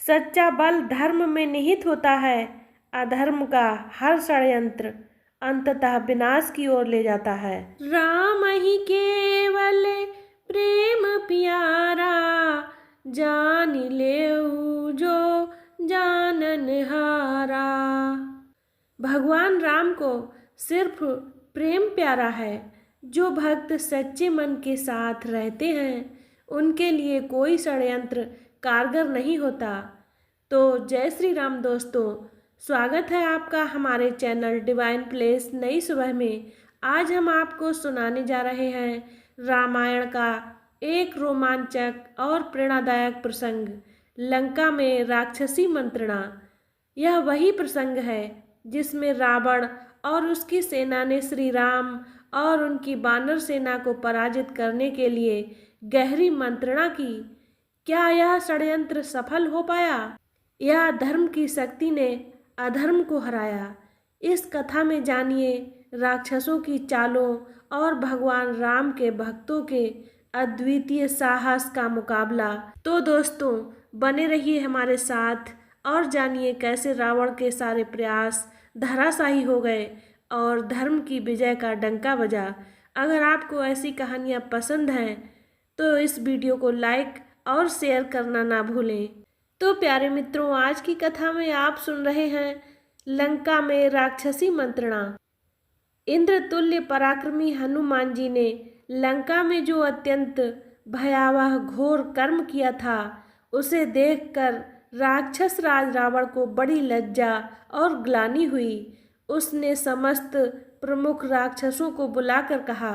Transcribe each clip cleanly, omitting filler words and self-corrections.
सच्चा बल धर्म में निहित होता है। अधर्म का हर षड्यंत्र अंततः विनाश की ओर ले जाता है। राम ही केवल प्रेम प्यारा, जान लेऊ जो जानन हारा। भगवान राम को सिर्फ प्रेम प्यारा है। जो भक्त सच्चे मन के साथ रहते हैं उनके लिए कोई षड्यंत्र कारगर नहीं होता। तो जय श्री राम दोस्तों, स्वागत है आपका हमारे चैनल डिवाइन प्लेस नई सुबह में। आज हम आपको सुनाने जा रहे हैं रामायण का एक रोमांचक और प्रेरणादायक प्रसंग, लंका में राक्षसी मंत्रणा। यह वही प्रसंग है जिसमें रावण और उसकी सेना ने श्री राम और उनकी वानर सेना को पराजित करने के लिए गहरी मंत्रणा की। क्या यह षड्यंत्र सफल हो पाया या धर्म की शक्ति ने अधर्म को हराया? इस कथा में जानिए राक्षसों की चालों और भगवान राम के भक्तों के अद्वितीय साहस का मुकाबला। तो दोस्तों बने रहिए हमारे साथ और जानिए कैसे रावण के सारे प्रयास धराशायी हो गए और धर्म की विजय का डंका बजा। अगर आपको ऐसी कहानियाँ पसंद हैं तो इस वीडियो को लाइक और शेयर करना ना भूलें। तो प्यारे मित्रों, आज की कथा में आप सुन रहे हैं लंका में राक्षसी मंत्रणा। इंद्र तुल्य पराक्रमी हनुमान जी ने लंका में जो अत्यंत भयावह घोर कर्म किया था उसे देखकर राक्षस राज रावण को बड़ी लज्जा और ग्लानि हुई। उसने समस्त प्रमुख राक्षसों को बुलाकर कहा,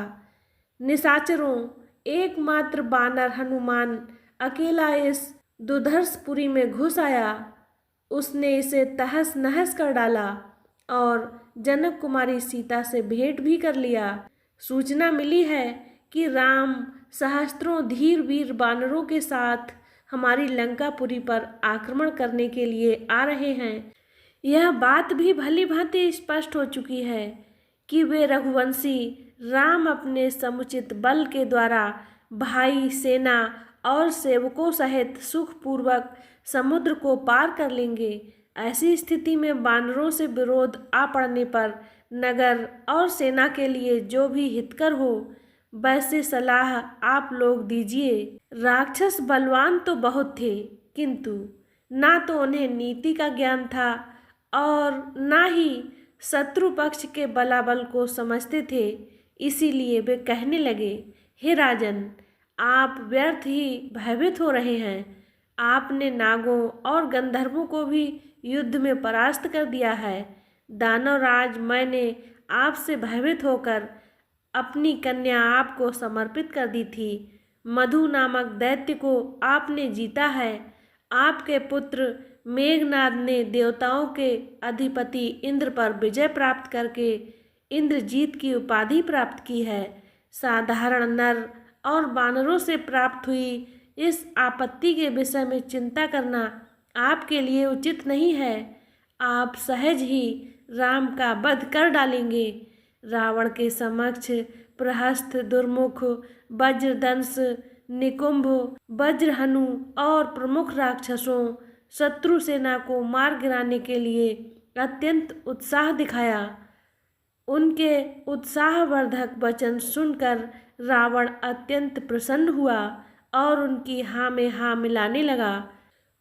निशाचरों, एकमात्र बानर हनुमान अकेला इस दुधर्षपुरी में घुस आया। उसने इसे तहस नहस कर डाला और जनक कुमारी सीता से भेंट भी कर लिया। सूचना मिली है कि राम सहस्त्रों धीर वीर बानरों के साथ हमारी लंकापुरी पर आक्रमण करने के लिए आ रहे हैं। यह बात भी भली भांति स्पष्ट हो चुकी है कि वे रघुवंशी राम अपने समुचित बल के द्वारा भाई, सेना और सेवकों सहित सुखपूर्वक समुद्र को पार कर लेंगे। ऐसी स्थिति में बानरों से विरोध आ पड़ने पर नगर और सेना के लिए जो भी हितकर हो वैसे सलाह आप लोग दीजिए। राक्षस बलवान तो बहुत थे, किंतु ना तो उन्हें नीति का ज्ञान था और ना ही शत्रु पक्ष के बलाबल को समझते थे। इसीलिए वे कहने लगे, हे राजन, आप व्यर्थ ही भयभीत हो रहे हैं। आपने नागों और गंधर्वों को भी युद्ध में परास्त कर दिया है। दानवराज मैंने आपसे भयभीत होकर अपनी कन्या आपको समर्पित कर दी थी। मधु नामक दैत्य को आपने जीता है। आपके पुत्र मेघनाद ने देवताओं के अधिपति इंद्र पर विजय प्राप्त करके इंद्रजीत की उपाधि प्राप्त की है। साधारण नर और बानरों से प्राप्त हुई इस आपत्ति के विषय में चिंता करना आपके लिए उचित नहीं है। आप सहज ही राम का वध कर डालेंगे। रावण के समक्ष प्रहस्त, दुर्मुख, वज्रदंश, निकुंभ, वज्रहनु और प्रमुख राक्षसों शत्रु सेना को मार गिराने के लिए अत्यंत उत्साह दिखाया। उनके उत्साहवर्धक वचन सुनकर रावण अत्यंत प्रसन्न हुआ और उनकी हाँ में हाँ मिलाने लगा।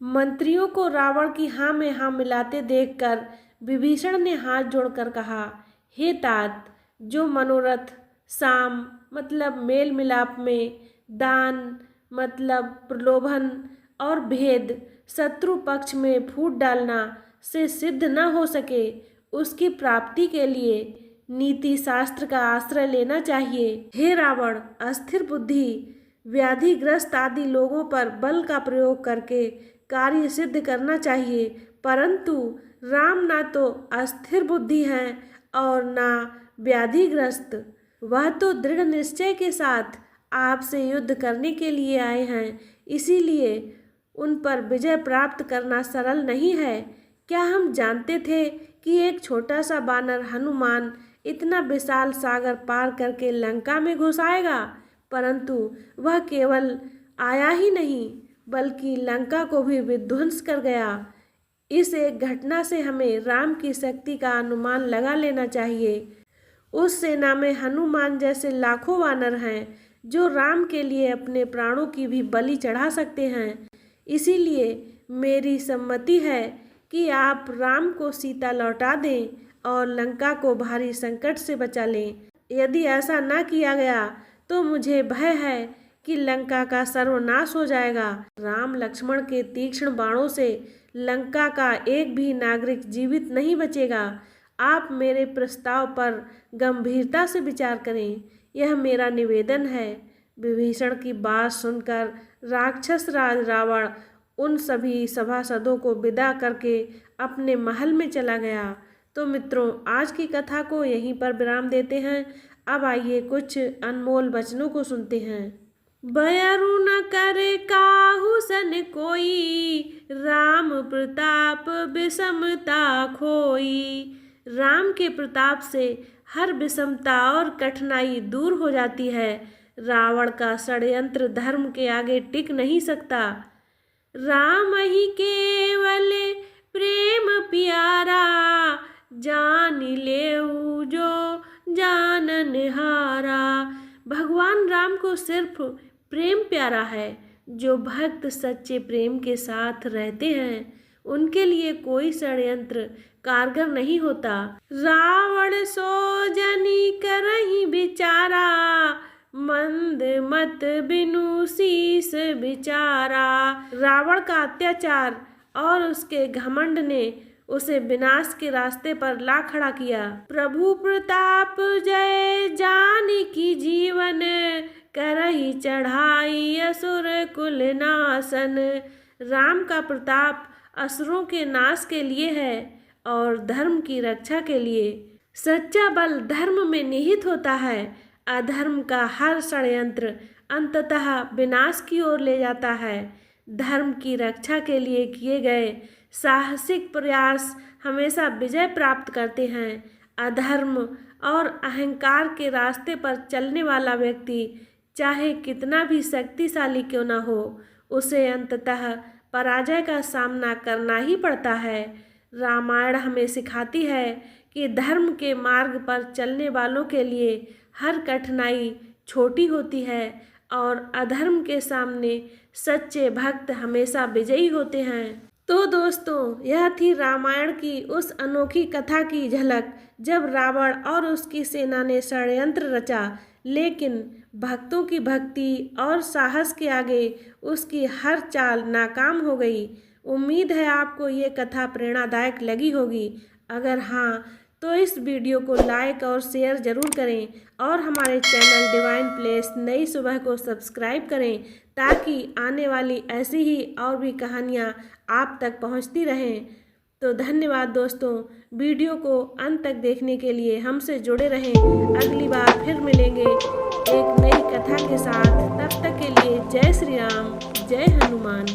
मंत्रियों को रावण की हाँ में हाँ मिलाते देखकर विभीषण ने हाथ जोड़कर कहा, हे तात, जो मनोरथ साम मतलब मेल मिलाप में, दान मतलब प्रलोभन और भेद शत्रु पक्ष में फूट डालना से सिद्ध न हो सके, उसकी प्राप्ति के लिए नीति शास्त्र का आश्रय लेना चाहिए। हे रावण, अस्थिर बुद्धि, व्याधिग्रस्त आदि लोगों पर बल का प्रयोग करके कार्य सिद्ध करना चाहिए, परंतु राम ना तो अस्थिर बुद्धि हैं और ना व्याधिग्रस्त। वह तो दृढ़ निश्चय के साथ आपसे युद्ध करने के लिए आए हैं, इसीलिए उन पर विजय प्राप्त करना सरल नहीं है। क्या हम जानते थे कि एक छोटा सा बानर हनुमान इतना विशाल सागर पार करके लंका में घुस आएगा? परंतु वह केवल आया ही नहीं बल्कि लंका को भी विध्वंस कर गया। इस एक घटना से हमें राम की शक्ति का अनुमान लगा लेना चाहिए। उस सेना में हनुमान जैसे लाखों वानर हैं जो राम के लिए अपने प्राणों की भी बलि चढ़ा सकते हैं। इसीलिए मेरी सम्मति है कि आप राम को सीता लौटा दें और लंका को भारी संकट से बचा लें। यदि ऐसा न किया गया तो मुझे भय है कि लंका का सर्वनाश हो जाएगा। राम लक्ष्मण के तीक्ष्ण बाणों से लंका का एक भी नागरिक जीवित नहीं बचेगा। आप मेरे प्रस्ताव पर गंभीरता से विचार करें, यह मेरा निवेदन है। विभीषण की बात सुनकर राक्षस राज रावण उन सभी सभासदों को विदा करके अपने महल में चला गया। तो मित्रों, आज की कथा को यहीं पर विराम देते हैं। अब आइए कुछ अनमोल वचनों को सुनते हैं। बयरु न करे काहू सन कोई, राम प्रताप विषमता खोई। राम के प्रताप से हर विषमता और कठिनाई दूर हो जाती है। रावण का षड्यंत्र धर्म के आगे टिक नहीं सकता। राम ही केवल प्रेम प्यारा, जान लेऊ जो जानन हारा। भगवान राम को सिर्फ प्रेम प्यारा है। जो भक्त सच्चे प्रेम के साथ रहते हैं उनके लिए कोई षड्यंत्र कारगर नहीं होता। रावण सो जनी करही बिचारा, मंद मत बिनु शीस बिचारा। रावण का अत्याचार और उसके घमंड ने उसे विनाश के रास्ते पर ला खड़ा किया। प्रभु प्रताप जय जानकी जीवन, करही चढ़ाई असुर कुल नाशन। राम का प्रताप असुरों के नाश के लिए है और धर्म की रक्षा के लिए। सच्चा बल धर्म में निहित होता है। अधर्म का हर षड्यंत्र अंततः विनाश की ओर ले जाता है। धर्म की रक्षा के लिए किए गए साहसिक प्रयास हमेशा विजय प्राप्त करते हैं। अधर्म और अहंकार के रास्ते पर चलने वाला व्यक्ति चाहे कितना भी शक्तिशाली क्यों न हो, उसे अंततः पराजय का सामना करना ही पड़ता है। रामायण हमें सिखाती है कि धर्म के मार्ग पर चलने वालों के लिए हर कठिनाई छोटी होती है और अधर्म के सामने सच्चे भक्त हमेशा विजयी होते हैं। तो दोस्तों, यह थी रामायण की उस अनोखी कथा की झलक जब रावण और उसकी सेना ने षड्यंत्र रचा, लेकिन भक्तों की भक्ति और साहस के आगे उसकी हर चाल नाकाम हो गई। उम्मीद है आपको ये कथा प्रेरणादायक लगी होगी। अगर हाँ, तो इस वीडियो को लाइक और शेयर ज़रूर करें और हमारे चैनल डिवाइन प्लेस नई सुबह को सब्सक्राइब करें ताकि आने वाली ऐसी ही और भी कहानियाँ आप तक पहुँचती रहें। तो धन्यवाद दोस्तों, वीडियो को अंत तक देखने के लिए हमसे जुड़े रहें। अगली बार फिर मिलेंगे एक नई कथा के साथ। तब तक के लिए जय श्री राम, जय हनुमान।